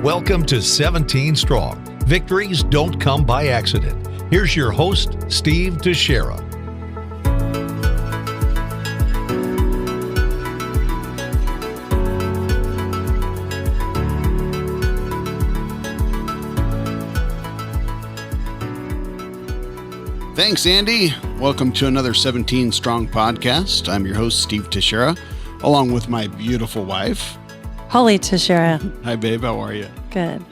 Welcome to 17 Strong. Victories don't come by accident. Here's your host, Steve Teixeira. Thanks, Andy. Welcome to another 17 Strong podcast. I'm your host, Steve Teixeira, along with my beautiful wife, Holly Teixeira. Hi, babe. How are you? Good.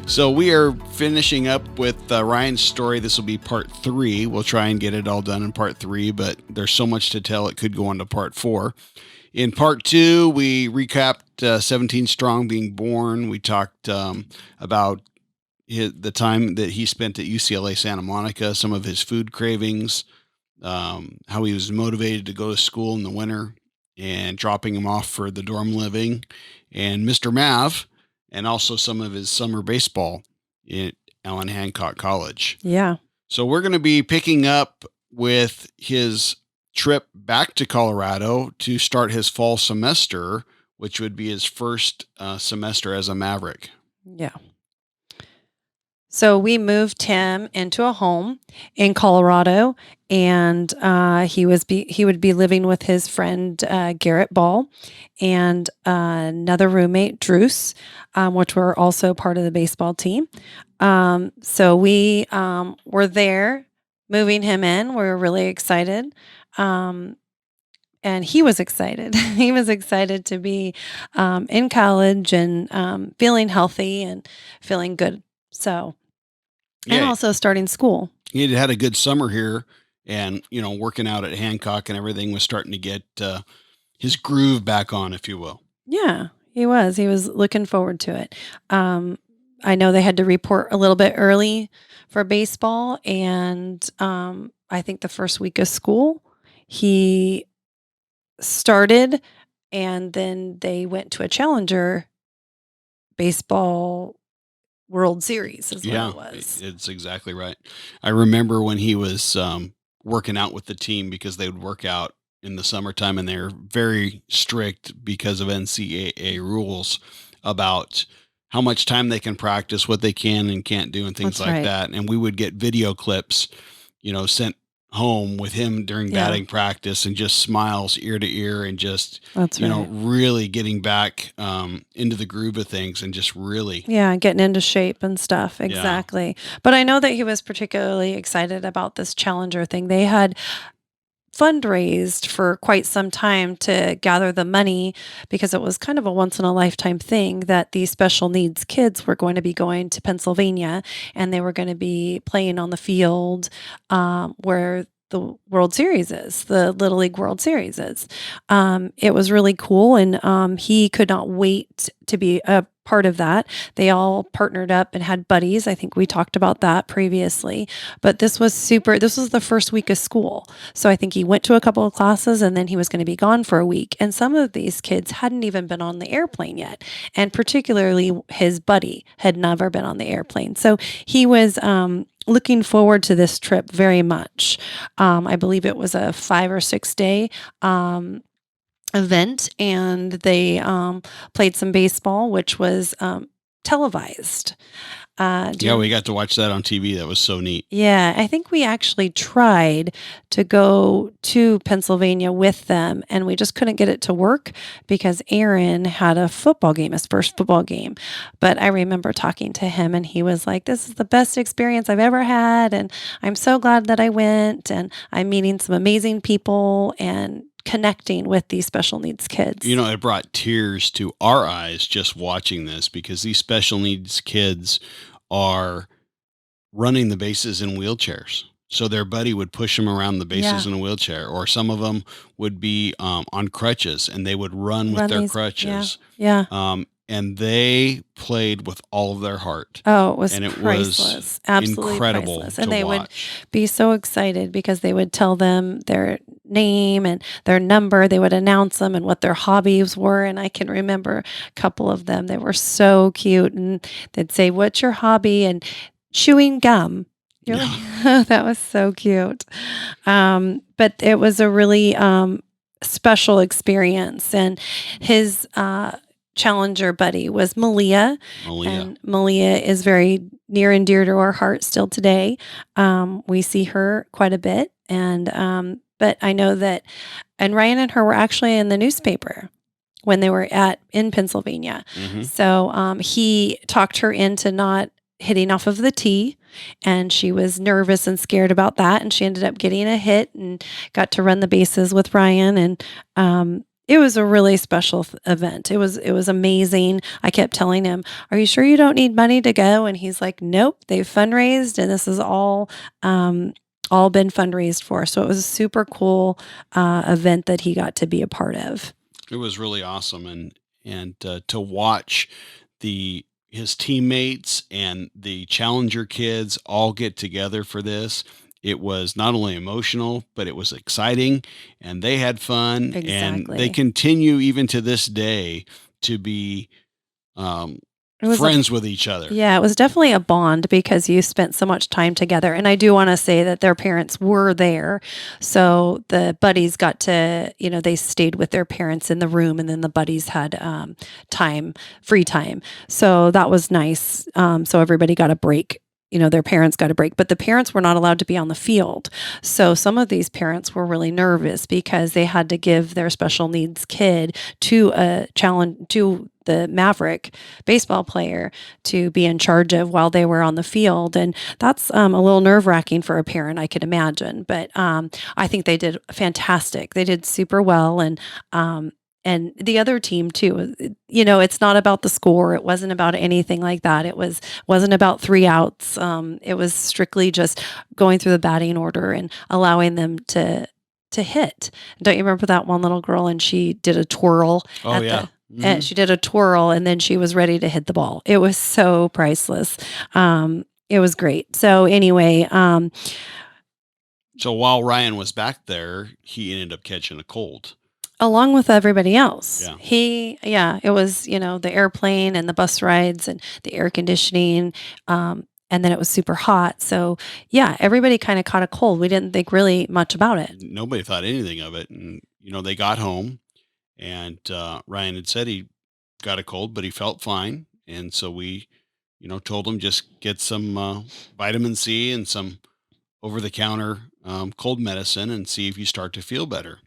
So we are finishing up with Ryan's story. This will be part 3. We'll try and get it all done in part 3, but there's so much to tell it could go on to part 4. In part 2, we recapped 17 Strong being born. We talked about the time that he spent at UCLA Santa Monica, some of his food cravings, how he was motivated to go to school in the winter and dropping him off for the dorm living, and Mr. Mav, and also some of his summer baseball at Allen Hancock College. Yeah. So we're going to be picking up with his trip back to Colorado to start his fall semester, which would be his first semester as a Maverick. Yeah. So we moved him into a home in Colorado, and he would be living with his friend Garrett Ball and another roommate, Druce, which were also part of the baseball team. So we were there moving him in. We were really excited. And he was excited. He was excited to be in college and feeling healthy and feeling good. So, and also starting school. He had a good summer here, and, working out at Hancock and everything was starting to get his groove back on, if you will. Yeah, he was. He was looking forward to it. I know they had to report a little bit early for baseball, and I think the first week of school, he started, and then they went to a Challenger baseball World Series is what it was. It's exactly right. I remember when he was working out with the team, because they would work out in the summertime, and they're very strict because of NCAA rules about how much time they can practice, what they can and can't do, and things That's like right. that. And we would get video clips, sent home with him during batting practice, and just smiles ear to ear, and just, That's right. really getting back into the groove of things, and just really. Yeah, getting into shape and stuff. Exactly. But I know that he was particularly excited about this Challenger thing. They had fundraised for quite some time to gather the money, because it was kind of a once in a lifetime thing that these special needs kids were going to be going to Pennsylvania, and they were going to be playing on the field where the World Series is, the Little League World Series is. It was really cool, and he could not wait to be a part of that. They all partnered up and had buddies. I think we talked about that previously, but this was the first week of school. So I think he went to a couple of classes, and then he was going to be gone for a week. And some of these kids hadn't even been on the airplane yet. And particularly his buddy had never been on the airplane. So he was, looking forward to this trip very much. I believe it was a 5 or 6 day, event, and they played some baseball, which was televised. We got to watch that on TV. That was so neat. Yeah, I think we actually tried to go to Pennsylvania with them, and we just couldn't get it to work because Aaron had a football game, his first football game. But I remember talking to him, and he was like, "This is the best experience I've ever had, and I'm so glad that I went, and I'm meeting some amazing people and connecting with these special needs kids." It brought tears to our eyes just watching this, because these special needs kids are running the bases in wheelchairs. So their buddy would push them around the bases in a wheelchair, or some of them would be on crutches, and they would run with their crutches. Yeah. And they played with all of their heart. Oh, it was and it priceless. was Absolutely incredible priceless. to And they would watch. be so excited because they would tell them their name and their number. They would announce them and what their hobbies were. And I can remember a couple of them. They were so cute. And they'd say, "What's your hobby?" And chewing gum. You're like, that was so cute. But it was a really special experience. And his challenger buddy was Malia. Malia. And Malia is very near and dear to our heart still today. We see her quite a bit. But I know that, and Ryan and her were actually in the newspaper when they were in Pennsylvania. Mhm. So he talked her into not hitting off of the tee, and she was nervous and scared about that. And she ended up getting a hit and got to run the bases with Ryan. And it was a really special event. It was amazing. I kept telling him, "Are you sure you don't need money to go?" And he's like, "Nope, they've fundraised, and this is all been fundraised for." So it was a super cool event that he got to be a part of. It was really awesome, and to watch his teammates and the Challenger kids all get together for this. It was not only emotional, but it was exciting, and they had fun, and they Exactly. continue even to this day to be um, It was a friends with each other. Yeah, it was definitely a bond because you spent so much time together. And I do want to say that their parents were there. So the buddies got to, they stayed with their parents in the room, and then the buddies had free time. So that was nice. So everybody got a break. Their parents got a break, but the parents were not allowed to be on the field. So some of these parents were really nervous because they had to give their special needs kid to a challenge, to the Maverick baseball player to be in charge of while they were on the field. And that's a little nerve wracking for a parent, I could imagine. But I think they did fantastic. They did super well. And the other team too, it's not about the score. It wasn't about anything like that. Wasn't about 3 outs. It was strictly just going through the batting order and allowing them to hit. Don't you remember that one little girl, and she did a twirl Oh at yeah. and she did a twirl, and then she was ready to hit the ball. It was so priceless. It was great. So anyway, So while Ryan was back there, he ended up catching a cold. along with everybody else, Yeah. it was, the airplane and the bus rides and the air conditioning. And then it was super hot. So yeah, everybody kind of caught a cold. We didn't think really much about it. Nobody thought anything of it, and they got home, and Ryan had said he got a cold, but he felt fine, and so we, told him just get some vitamin C and some over-the-counter cold medicine and see if you start to feel better.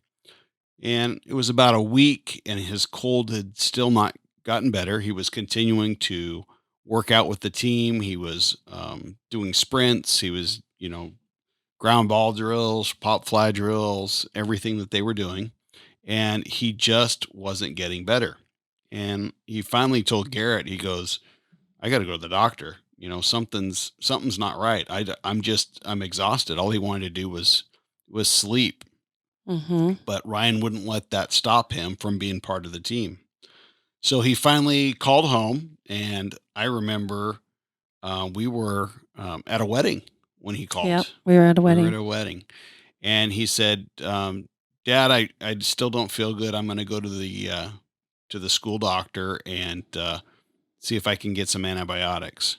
And it was about a week, and his cold had still not gotten better. He was continuing to work out with the team. He was doing sprints. He was, ground ball drills, pop fly drills, everything that they were doing. And he just wasn't getting better. And he finally told Garrett, he goes, "I got to go to the doctor. Something's not right. I'm exhausted." All he wanted to do was sleep. Hmm. But Ryan wouldn't let that stop him from being part of the team. So he finally called home, and I remember we were at a wedding when he Yep. called. We were at a We were at wedding. a wedding, and he said, "Dad, I still don't feel good. I'm going to go to the school doctor and see if I can get some antibiotics."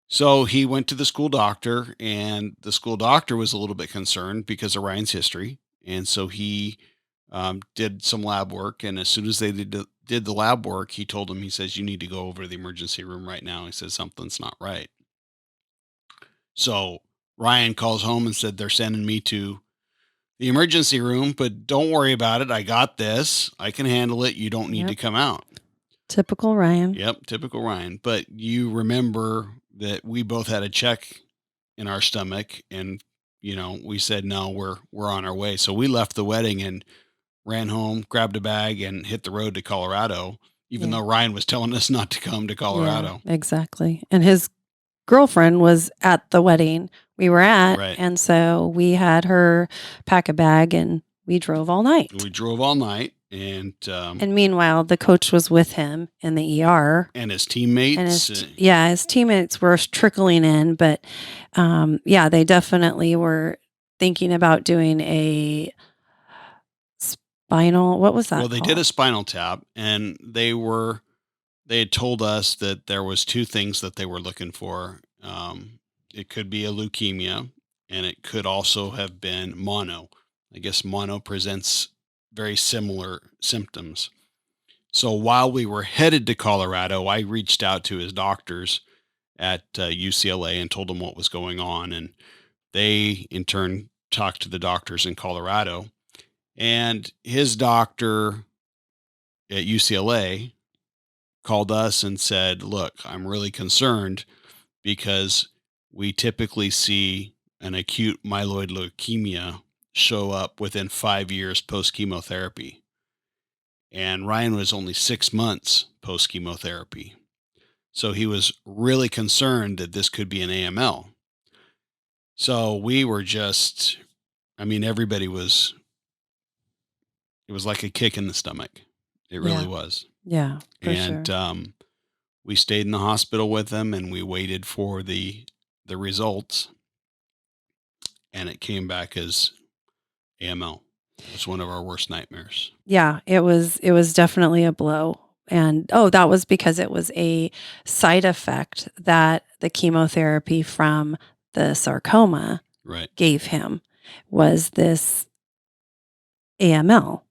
So he went to the school doctor, and the school doctor was a little bit concerned because of Ryan's history. And so he did some lab work. And as soon as they did the lab work, he told him, he says, "You need to go over to the emergency room right now." He says, "Something's not right." So Ryan calls home and said, "They're sending me to the emergency room, but don't worry about it. I got this. I can handle it. You don't need to Yep. come out." Typical Ryan. Yep, typical Ryan. But you remember that we both had a check in our stomach, and we said, "No, we're on our way." So we left the wedding and ran home, grabbed a bag, and hit the road to Colorado, even Yeah. though Ryan was telling us not to come to Yeah, Colorado. exactly. And his girlfriend was at the wedding we were at, Right. and so we had her pack a bag, and we drove all night. We drove all night, and And meanwhile, the coach was with him in the ER, his and teammates. his teammates were trickling in, but yeah, they definitely were thinking about doing a spinal. What was that Well, they did a called? spinal tap, and they had told us that there was two things that they were looking for. It could be a leukemia, and it could also have been mono. I guess mono presents very similar symptoms. So while we were headed to Colorado, I reached out to his doctors at UCLA and told them what was going on. And they, in turn, talked to the doctors in Colorado. And his doctor at UCLA called us and said, "Look, I'm really concerned because we typically see an acute myeloid leukemia show up within 5 years post chemotherapy. And Ryan was only 6 months post chemotherapy. So he was really concerned that this could be an AML. So we were just, I mean, everybody was, it was like a kick in the stomach. It really Yeah. was. Yeah, for And sure. we stayed in the hospital with him and we waited for the results, and it came back as AML. It's one of our worst nightmares. Yeah, it was definitely a blow. And that was because it was a side effect that the chemotherapy from the sarcoma Right. gave him was this AML.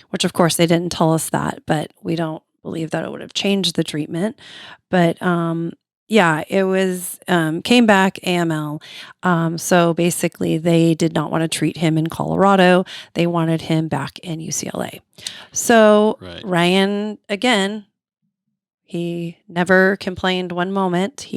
Which of course they didn't tell us that, but we don't believe that it would have changed the treatment. But yeah, it was came back AML. So basically, they did not want to treat him in Colorado. They wanted him back in UCLA. So Right. Ryan, again, he never complained one moment.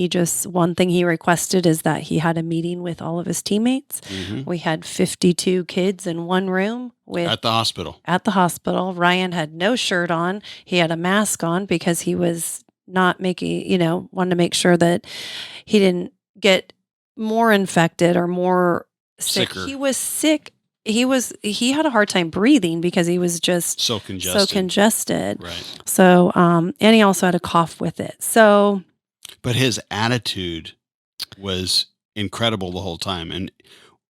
One thing he requested is that he had a meeting with all of his teammates. Mhm. We had 52 kids in one room with At the hospital. at the hospital. Ryan had no shirt on. He had a mask on because he was not making, wanted to make sure that he didn't get more infected or more sick. Sicker. He was sick. He had a hard time breathing because he was just So congested. so congested. Right. So, and he also had a cough with it. So, But his attitude was incredible the whole time. And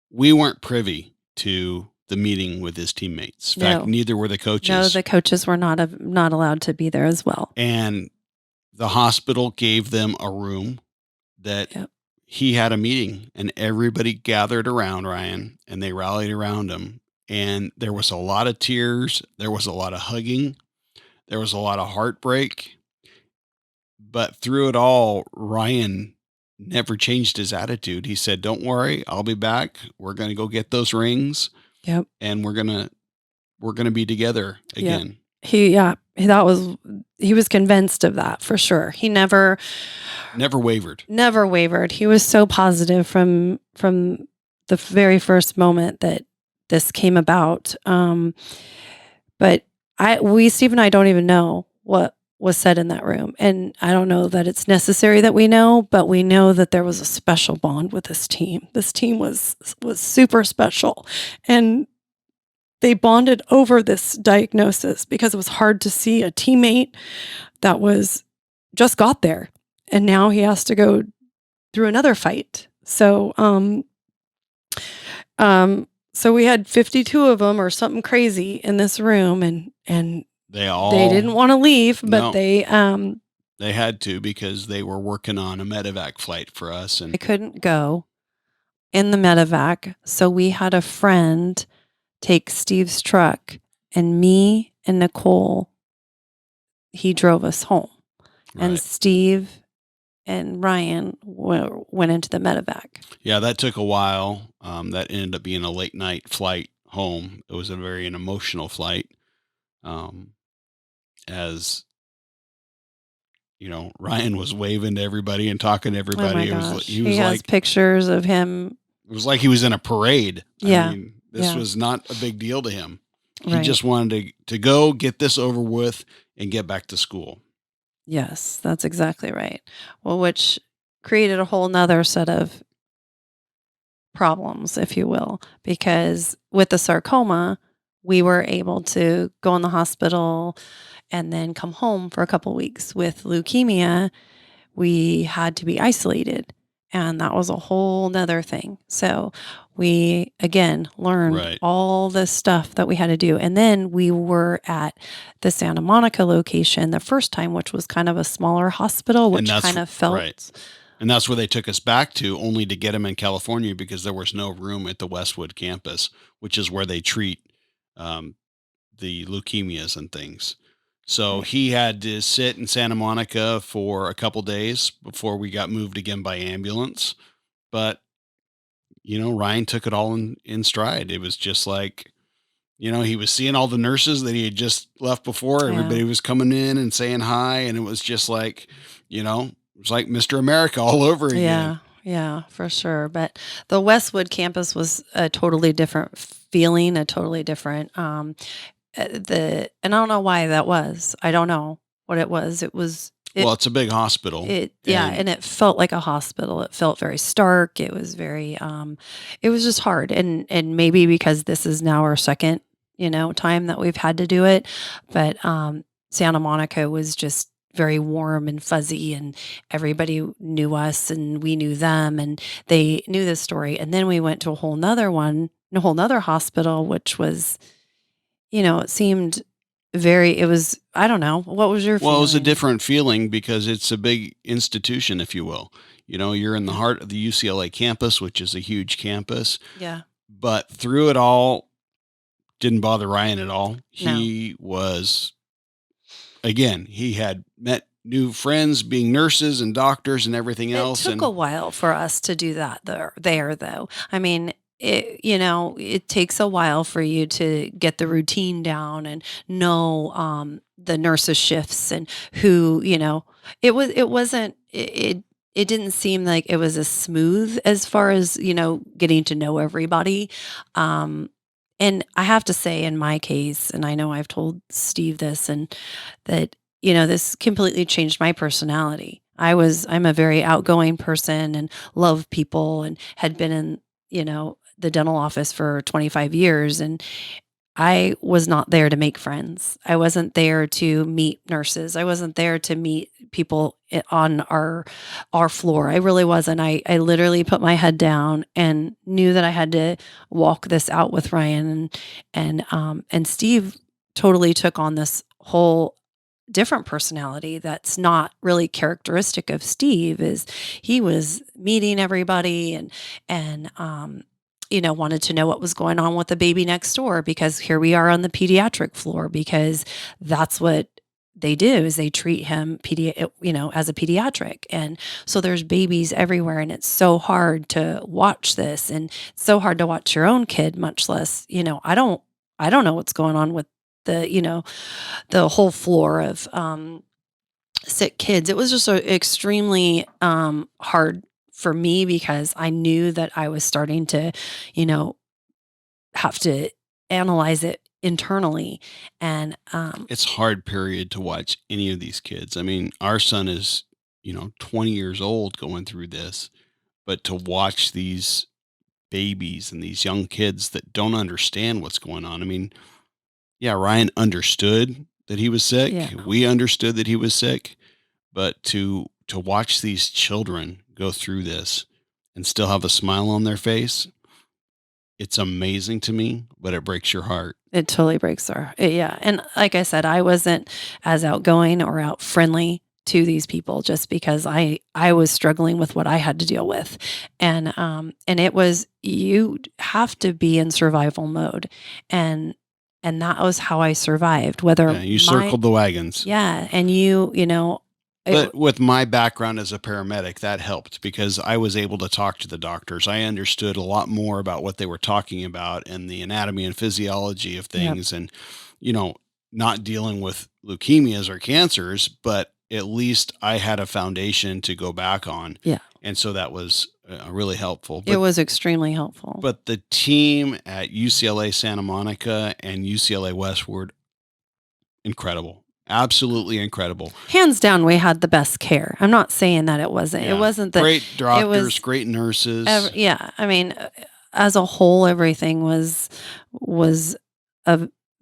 we weren't privy to the meeting with his teammates. In fact, No. neither were the coaches. no, the coaches were not allowed to be there as well. And the hospital gave them a room that Yep. he had a meeting, and everybody gathered around Ryan and they rallied around him. And there was a lot of tears. There was a lot of hugging. There was a lot of heartbreak. But through it all, Ryan never changed his attitude. He said, "Don't worry, I'll be back. We're going to go get those rings Yep. and we're going to be together again." He was convinced of that for sure. He never Wavered. He was so positive from the very first moment that this came about. But Steve and I don't even know what was said in that room. And I don't know that it's necessary that we know, but we know that there was a special bond with this team. This team was super special. And they bonded over this diagnosis because it was hard to see a teammate that was just got there. And now he has to go through another fight. So, so we had 52 of them or something crazy in this room, and They didn't want to leave, but No. they had to because they were working on a medevac flight for us. And couldn't go in the medevac. So we had a friend take Steve's truck, and me and Nicole, he drove us home. And right. Steve and Ryan went into the medevac. Yeah, that took a while. That ended up being a late night flight home. It was a very an emotional flight. As you know, Ryan was waving to everybody and talking to Oh everybody. my It gosh. was he He was has like pictures of him. it was like he was in a parade. Yeah. I mean, this Yeah. was not a big deal to him. He Right. just wanted to go get this over with and get back to school. Yes, that's exactly right. Well, which created a whole nother set of problems, if you will, because with the sarcoma, we were able to go in the hospital and then come home for a couple weeks. With leukemia, we had to be isolated, and that was a whole nother thing. So we again learned Right. all this stuff that we had to do. And then we were at the Santa Monica location the first time, which was kind of a smaller hospital, which that's- kind of felt right. And that's where they took us back to, only to get him in California because there was no room at the Westwood campus, which is where they treat the leukemias and things. So he had to sit in Santa Monica for a couple days before we got moved again by ambulance. But, Ryan took it all in stride. It was just like, he was seeing all the nurses that he had just left before. Yeah. Everybody was coming in and saying hi. And it was just like, it was like Mr. America all over again. Yeah. Yeah, for sure. But the Westwood campus was a totally different feeling, a totally different and I don't know why that was. I don't know what it was. Well, it's a big hospital. And it felt like a hospital. It felt very stark. It was very it was just hard. And maybe because this is now our second, time that we've had to do it, but Santa Monica was just very warm and fuzzy, and everybody knew us and we knew them, and they knew this story. And then we went to a whole nother hospital, which was, it seemed it was, I don't know. What was your Well, it was a feeling? different feeling because it's a big institution, if you will. You're in the heart of the UCLA campus, which is a huge campus. Yeah. But through it all, didn't bother Ryan at all. No. He was, again, he had met new friends being nurses and doctors and everything else. It took a while for us to do that there though. I mean, it takes a while for you to get the routine down and know the nurses shifts and who, it didn't seem like it was as smooth as far as, getting to know everybody. And I have to say in my case, and I know I've told Steve this, and that, this completely changed my personality. I'm a very outgoing person and love people and had been in, the dental office for 25 years. And I was not there to make friends. I wasn't there to meet nurses. I wasn't there to meet people on our floor. I really wasn't. I literally put my head down and knew that I had to walk this out with Ryan, and Steve totally took on this whole different personality that's not really characteristic of Steve. Is he was meeting everybody and wanted to know what was going on with the baby next door, because here we are on the pediatric floor, because that's what they do, is they treat him as a pediatric. And so there's babies everywhere, and it's so hard to watch this, and it's so hard to watch your own kid, much less, I don't know what's going on with the whole floor of sick kids. It was just extremely hard for me, because I knew that I was starting to, have to analyze it internally. And It's hard period to watch any of these kids. I mean, our son is, 20 years old going through this, but to watch these babies and these young kids that don't understand what's going on. I mean, yeah, Ryan understood that he was sick. Yeah. We understood that he was sick, but to watch these children go through this and still have a smile on their face, it's amazing to me, but it breaks your heart. it totally breaks yeah. And like I said, I wasn't as outgoing or out friendly to these people, just because I was struggling with what I had to deal with. And it was, you have to be in survival mode. And that was how I survived. Whether Yeah, you circled the wagons. yeah, and it- But with my background as a paramedic, that helped because I was able to talk to the doctors. I understood a lot more about what they were talking about and the anatomy and physiology of Yep. things, and, not dealing with leukemias or cancers, but at least I had a foundation to go back on. Yeah. And so that was really helpful. it was extremely helpful. But the team at UCLA Santa Monica and UCLA Westward, incredible. Absolutely incredible. Hands down, we had the best care. I'm not saying that it wasn't. Yeah. It wasn't that. Great doctors, was- great nurses. Yeah, I mean, as a whole, everything was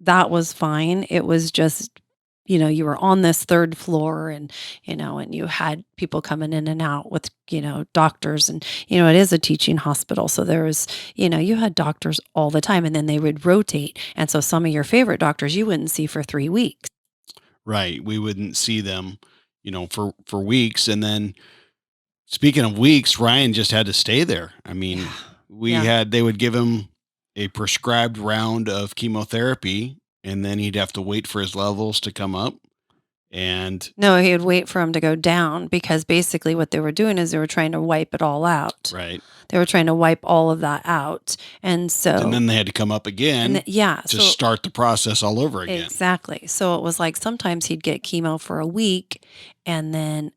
that was fine. It was just, you were on this third floor, and and you had people coming in and out with doctors, and it is a teaching hospital, so there was you had doctors all the time, and then they would rotate, and so some of your favorite doctors you wouldn't see for 3 weeks. Right. We wouldn't see them, for weeks. And then speaking of weeks, Ryan just had to stay there. I mean, Yeah. they would give him a prescribed round of chemotherapy, and then he'd have to wait for his levels to come up. And No, he would wait for him to go down because basically what they were doing is they were trying to wipe it all out. right. They were trying to wipe all of that out. And so, And then they had to come up again yeah, to so start the process all over again. exactly. So it was like sometimes he'd get chemo for a week and then,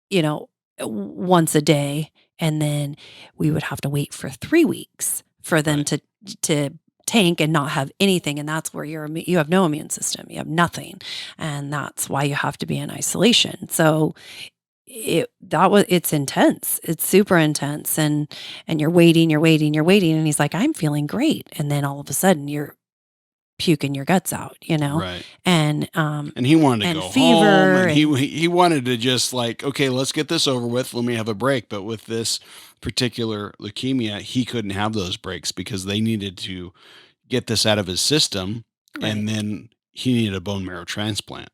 you know, once a day. And then we would have to wait for 3 weeks for them Right. to tank and not have anything. And that's where you have no immune system. You have nothing. And that's why you have to be in isolation. So it's intense. It's super intense. And you're waiting. And he's like, I'm feeling great. And then all of a sudden you're puking your guts out, Right. and And he wanted to and go fever home, and he wanted to just like, okay, let's get this over with. Let me have a break. But with this particular leukemia, he couldn't have those breaks because they needed to get this out of his system, and right, then he needed a bone marrow transplant.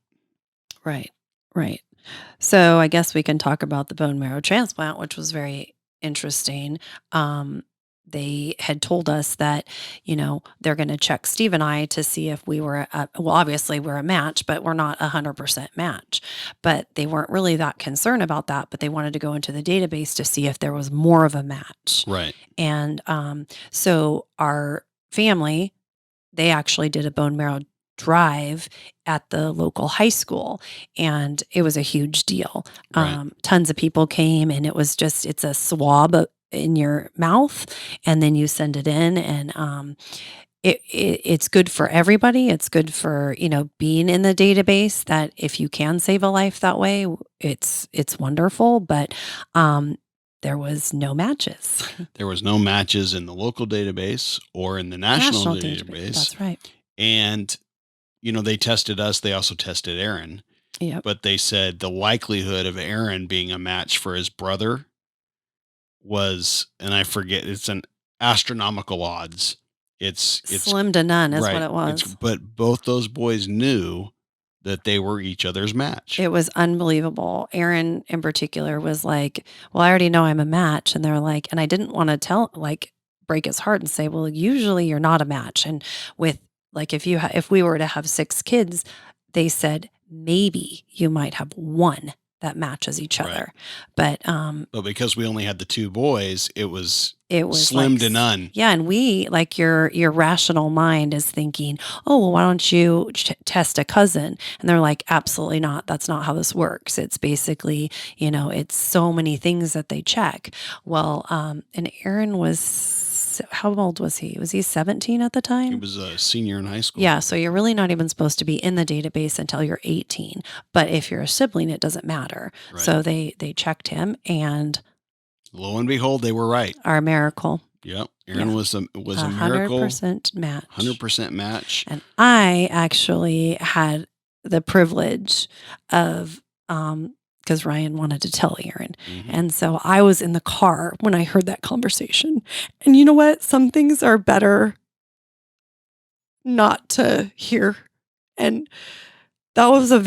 right, right. So I guess we can talk about the bone marrow transplant, which was very interesting. They had told us that, they're going to check Steve and I to see if we were, well, obviously we're a match, but we're not 100% match. But they weren't really that concerned about that, but they wanted to go into the database to see if there was more of a match. Right. And so our family, they actually did a bone marrow drive at the local high school, and it was a huge deal. Right. Tons of people came, and it's a swab in your mouth, and then you send it in, and it's good for everybody. It's good for being in the database. That if you can save a life that way, it's wonderful. But there was no matches. There was no matches in the local database or in the national database. database. That's right. And, they tested us. They also tested Aaron. Yep. But they said the likelihood of Aaron being a match for his brother was, and I forget, it's an astronomical odds. It's Slim to none is right. what it was. But both those boys knew that they were each other's match. It was unbelievable. Aaron in particular was like, well, I already know I'm a match. And they're like, and I didn't want to break his heart and say, well, usually you're not a match. And with like, if we were to have 6 kids, they said, maybe you might have one that matches each Right. other. But because we only had the 2 boys, it was like slim to none. Yeah, and we like your rational mind is thinking, oh, well, why don't you test a cousin? And they're like, absolutely not. That's not how this works. It's basically, it's so many things that they check. Well, and Aaron how old was he? Was he 17 at the time? He was a senior in high school. Yeah, so you're really not even supposed to be in the database until you're 18. But if you're a sibling, it doesn't matter. Right. So they checked him, and lo and behold, they were right. our miracle. Yep. Aaron Yeah. was a miracle. 100% match. 100% match. And I actually had the privilege of, because Ryan wanted to tell Aaron. Mhm. And so I was in the car when I heard that conversation. And you know what? Some things are better not to hear. And that was a